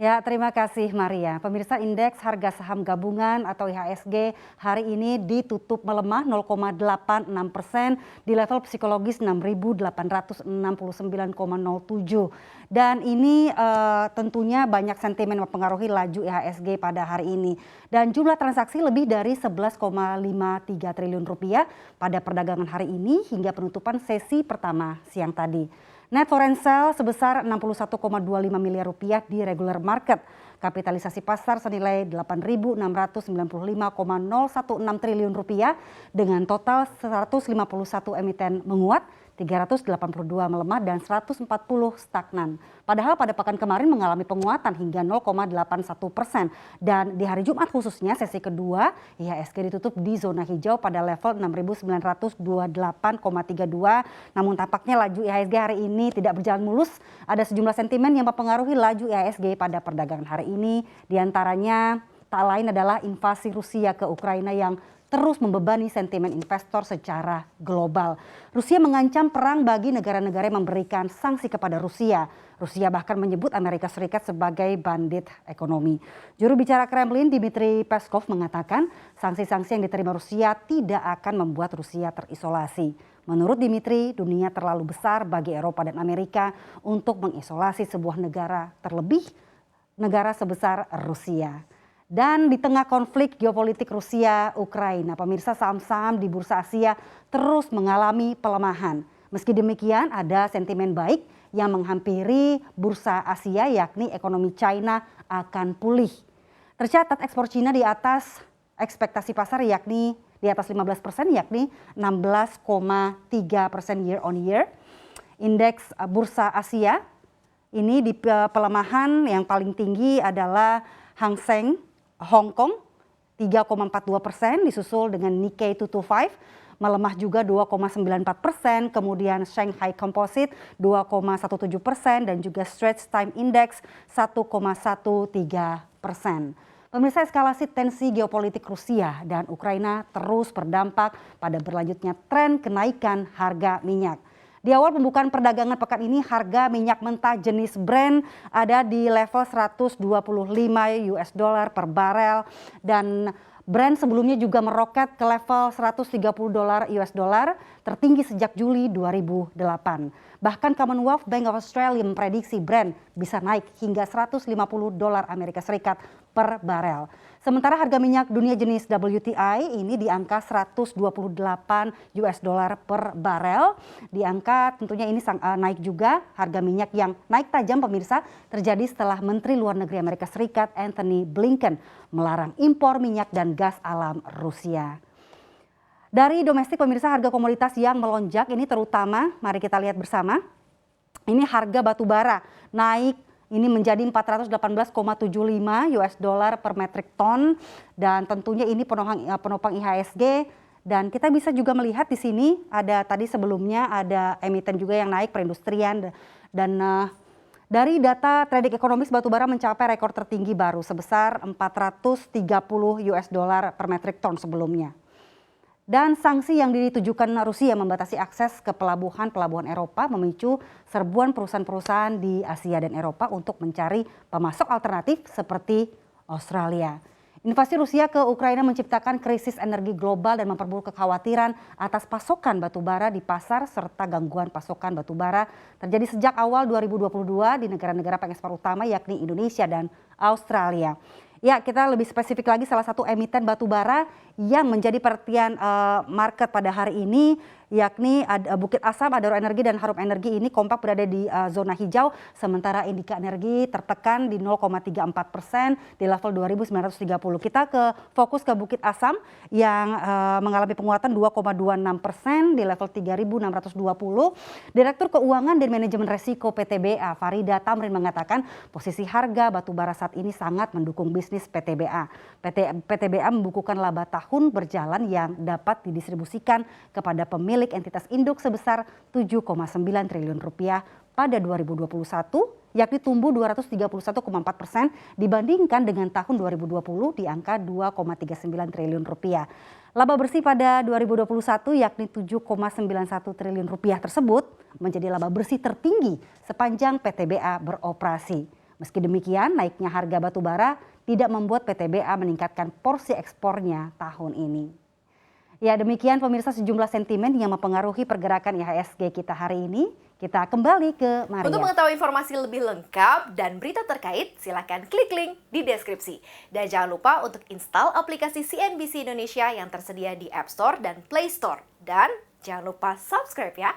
Ya, terima kasih Maria. Pemirsa, indeks harga saham gabungan atau IHSG hari ini ditutup melemah 0,86% di level psikologis 6.869,07. Dan ini tentunya banyak sentimen mempengaruhi laju IHSG pada hari ini. Dan jumlah transaksi lebih dari 11,53 triliun rupiah pada perdagangan hari ini hingga penutupan sesi pertama siang tadi. Net foreign sale sebesar 61,25 miliar rupiah di regular market. Kapitalisasi pasar senilai 8.695,016 triliun rupiah dengan total 151 emiten menguat, 382 melemah dan 140 stagnan. Padahal pada pekan kemarin mengalami penguatan hingga 0,81%. Dan di hari Jumat khususnya sesi kedua IHSG ditutup di zona hijau pada level 6.928,32. Namun tampaknya laju IHSG hari ini tidak berjalan mulus. Ada sejumlah sentimen yang mempengaruhi laju IHSG pada perdagangan hari ini. Di antaranya tak lain adalah invasi Rusia ke Ukraina yang terus membebani sentimen investor secara global. Rusia mengancam perang bagi negara-negara yang memberikan sanksi kepada Rusia. Rusia bahkan menyebut Amerika Serikat sebagai bandit ekonomi. Juru bicara Kremlin Dmitry Peskov mengatakan sanksi-sanksi yang diterima Rusia tidak akan membuat Rusia terisolasi. Menurut Dmitry, dunia terlalu besar bagi Eropa dan Amerika untuk mengisolasi sebuah negara, terlebih negara sebesar Rusia. Dan di tengah konflik geopolitik Rusia-Ukraina, pemirsa, saham-saham di bursa Asia terus mengalami pelemahan. Meski demikian ada sentimen baik yang menghampiri bursa Asia, yakni ekonomi China akan pulih. Tercatat ekspor Cina di atas ekspektasi pasar, yakni di atas 15%, yakni 16,3% year on year. Indeks bursa Asia ini di pelemahan yang paling tinggi adalah Hang Seng Hong Kong 3,42%, disusul dengan Nikkei 225 melemah juga 2,94%, kemudian Shanghai Composite 2,17% dan juga Straits Times Index 1,13%. Pemirsa, eskalasi tensi geopolitik Rusia dan Ukraina terus berdampak pada berlanjutnya tren kenaikan harga minyak. Di awal pembukaan perdagangan pekan ini harga minyak mentah jenis Brent ada di level 125 US dollar per barel dan Brent sebelumnya juga meroket ke level 130 dolar US dollar tertinggi sejak Juli 2008. Bahkan Commonwealth Bank of Australia memprediksi Brent bisa naik hingga 150 dolar Amerika Serikat per barel. Sementara harga minyak dunia jenis WTI ini di angka 128 US dollar per barel. Di angka tentunya ini naik juga. Harga minyak yang naik tajam, pemirsa, terjadi setelah Menteri Luar Negeri Amerika Serikat Antony Blinken melarang impor minyak dan gas alam Rusia. Dari domestik, pemirsa, harga komoditas yang melonjak ini terutama, mari kita lihat bersama. Ini harga batu bara naik ini menjadi 418,75 US dollar per metric ton dan tentunya ini penopang IHSG. Dan kita bisa juga melihat di sini ada tadi sebelumnya ada emiten juga yang naik, perindustrian dan dari data trading ekonomis batubara mencapai rekor tertinggi baru sebesar 430 US dollar per metric ton sebelumnya. Dan sanksi yang ditujukan Rusia membatasi akses ke pelabuhan-pelabuhan Eropa memicu serbuan perusahaan-perusahaan di Asia dan Eropa untuk mencari pemasok alternatif seperti Australia. Invasi Rusia ke Ukraina menciptakan krisis energi global dan memperburuk kekhawatiran atas pasokan batubara di pasar serta gangguan pasokan batubara terjadi sejak awal 2022 di negara-negara pengekspor utama yakni Indonesia dan Australia. Ya, kita lebih spesifik lagi salah satu emiten batubara yang menjadi perhatian market pada hari ini yakni Bukit Asam, Adaro Energi dan Harum Energi ini kompak berada di zona hijau, sementara Indika Energi tertekan di 0,34% di level 2.930. Kita fokus ke Bukit Asam yang mengalami penguatan 2,26% di level 3.620. Direktur Keuangan dan Manajemen Resiko PTBA Farida Tamrin mengatakan posisi harga batubara saat ini sangat mendukung bisnis PTBA. PTBA membukukan laba tahun berjalan yang dapat didistribusikan kepada pemilik entitas induk sebesar 7,9 triliun rupiah pada 2021, yakni tumbuh 231,4% dibandingkan dengan tahun 2020 di angka 2,39 triliun rupiah. Laba bersih pada 2021 yakni 7,91 triliun rupiah tersebut menjadi laba bersih tertinggi sepanjang PTBA beroperasi. Meski demikian, naiknya harga batu bara tidak membuat PTBA meningkatkan porsi ekspornya tahun ini. Ya, demikian pemirsa sejumlah sentimen yang mempengaruhi pergerakan IHSG kita hari ini. Kita kembali ke Maria. Untuk mengetahui informasi lebih lengkap dan berita terkait, silakan klik link di deskripsi. Dan jangan lupa untuk install aplikasi CNBC Indonesia yang tersedia di App Store dan Play Store. Dan jangan lupa subscribe ya.